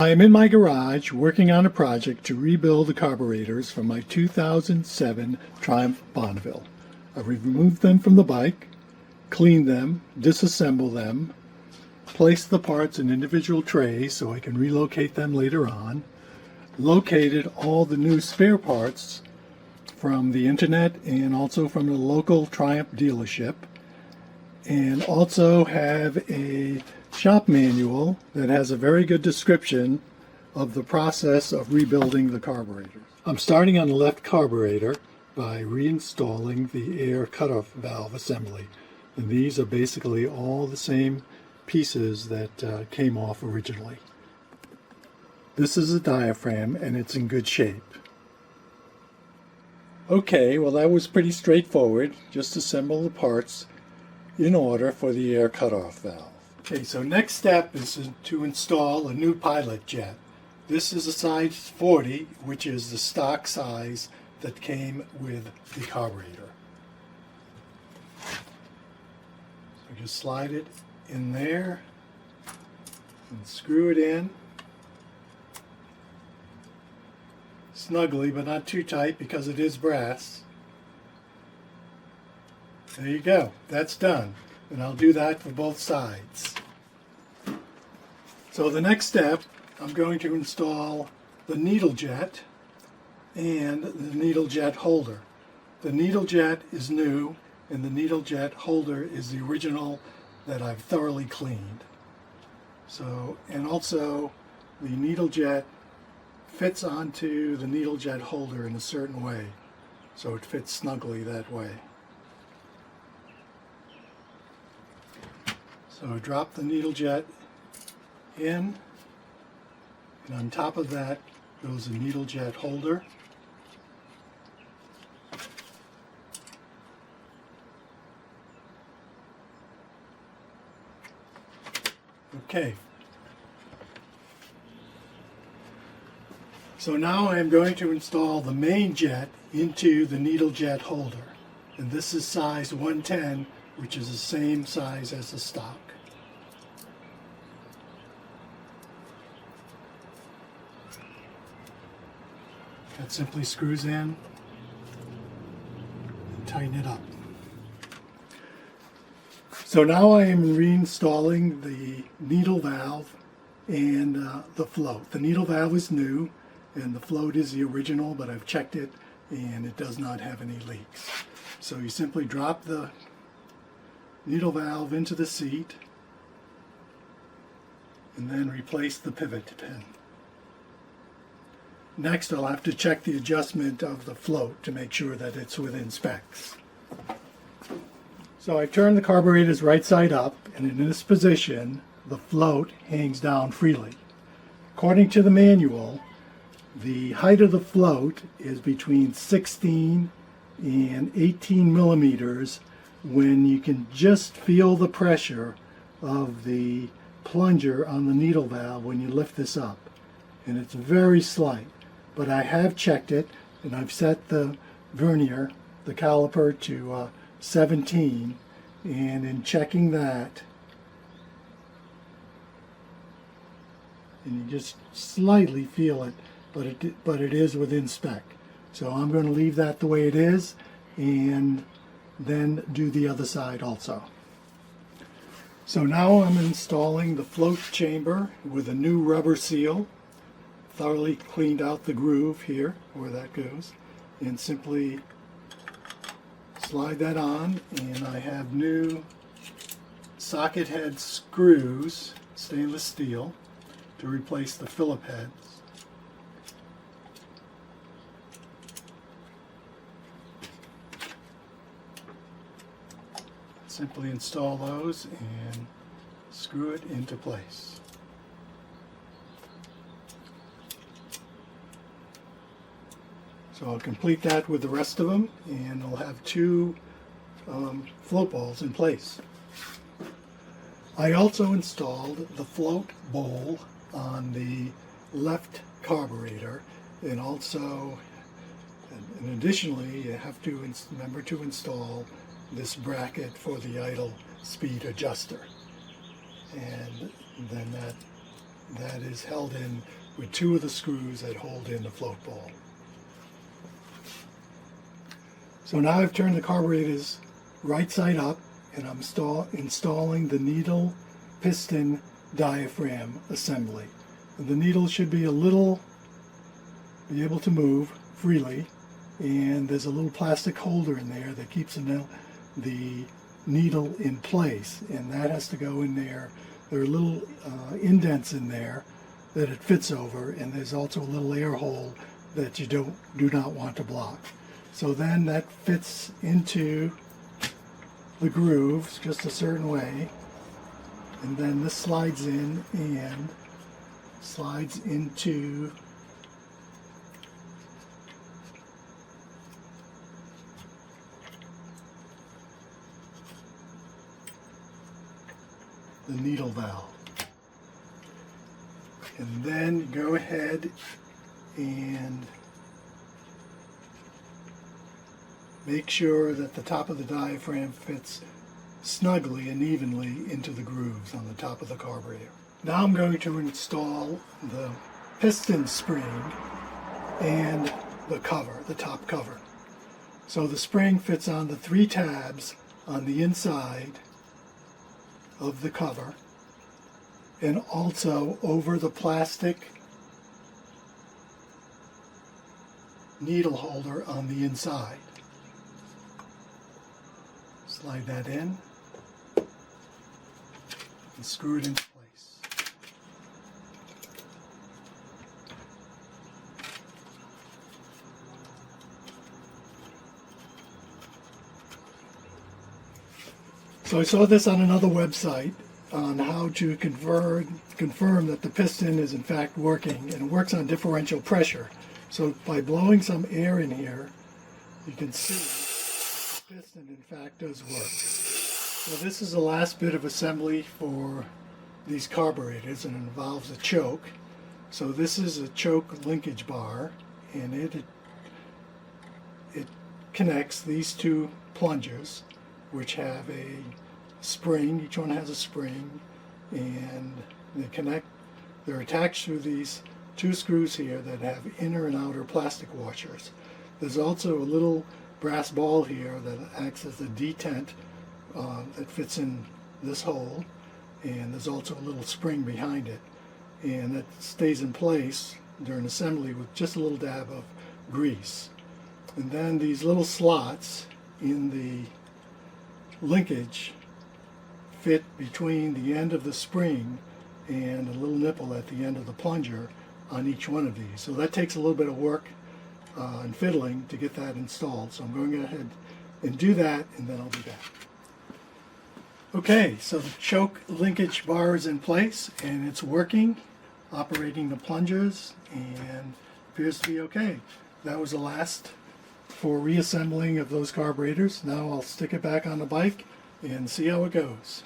I am in my garage working on a project to rebuild the carburetors from my 2007 Triumph Bonneville. I've removed them from the bike, cleaned them, disassembled them, placed the parts in individual trays so I can relocate them later on, located all the new spare parts from the internet and also from the local Triumph dealership, and also have a shop manual that has a very good description of the process of rebuilding the carburetor. I'm starting on the left carburetor by reinstalling the air cutoff valve assembly. And these are basically all the same pieces that came off originally. This is a diaphragm and it's in good shape. Okay, well that was pretty straightforward. Just assemble the parts in order for the air cutoff valve. Okay, so next step is to install a new pilot jet. This is a size 40, which is the stock size that came with the carburetor. So just slide it in there and screw it in. Snugly, but not too tight because it is brass. There you go, that's done. And I'll do that for both sides. So the next step, I'm going to install the needle jet and the needle jet holder. The needle jet is new and the needle jet holder is the original that I've thoroughly cleaned. So, and also the needle jet fits onto the needle jet holder in a certain way. So it fits snugly that way. So drop the needle jet in, and on top of that goes a needle jet holder. Okay. So now I am going to install the main jet into the needle jet holder. And this is size 110, which is the same size as the stock. That simply screws in and tighten it up. So now I am reinstalling the needle valve and the float. The needle valve is new and the float is the original, but I've checked it and it does not have any leaks. So you simply drop the needle valve into the seat and then replace the pivot pin. Next, I'll have to check the adjustment of the float to make sure that it's within specs. So I turn the carburetors right side up, and in this position, the float hangs down freely. According to the manual, the height of the float is between 16 and 18 millimeters when you can just feel the pressure of the plunger on the needle valve when you lift this up. And it's very slight. But I have checked it, and I've set the vernier, the caliper, to 17, and in checking that, and you just slightly feel it, but it is within spec. So I'm going to leave that the way it is, and then do the other side also. So now I'm installing the float chamber with a new rubber seal. Thoroughly cleaned out the groove here where that goes, and simply slide that on, and I have new socket head screws, stainless steel, to replace the Phillip heads. Simply install those and screw it into place. So I'll complete that with the rest of them, and I'll have two float balls in place. I also installed the float bowl on the left carburetor, and also, and additionally, you have to remember to install this bracket for the idle speed adjuster. And then that that is held in with two of the screws that hold in the float ball. So now I've turned the carburetors right side up, and I'm installing the needle piston diaphragm assembly. And the needle should be able to move freely, and there's a little plastic holder in there that keeps the needle in place, and that has to go in there. There are little indents in there that it fits over, and there's also a little air hole that you do not want to block. So then that fits into the grooves just a certain way, and then this slides in and slides into the needle valve. And then go ahead and make sure that the top of the diaphragm fits snugly and evenly into the grooves on the top of the carburetor. Now I'm going to install the piston spring and the cover, the top cover. So the spring fits on the 3 tabs on the inside of the cover, and also over the plastic needle holder on the inside. Slide that in and screw it into place. So I saw this on another website on how to confirm that the piston is in fact working, and it works on differential pressure. So by blowing some air in here, you can see that the piston in fact does work. So this is the last bit of assembly for these carburetors, and it involves a choke. So this is a choke linkage bar, and it connects these 2 plungers, which have a spring. Each one has a spring, and they're attached through these 2 screws here that have inner and outer plastic washers. There's also a little brass ball here that acts as a detent that fits in this hole, and there's also a little spring behind it, and that stays in place during assembly with just a little dab of grease. And then these little slots in the linkage fit between the end of the spring and a little nipple at the end of the plunger on each one of these. So that takes a little bit of work and fiddling to get that installed. So I'm going to go ahead and do that, and then I'll be back. Okay, so the choke linkage bar is in place, and it's working, operating the plungers, and appears to be okay. That was the last for reassembling of those carburetors. Now I'll stick it back on the bike and see how it goes.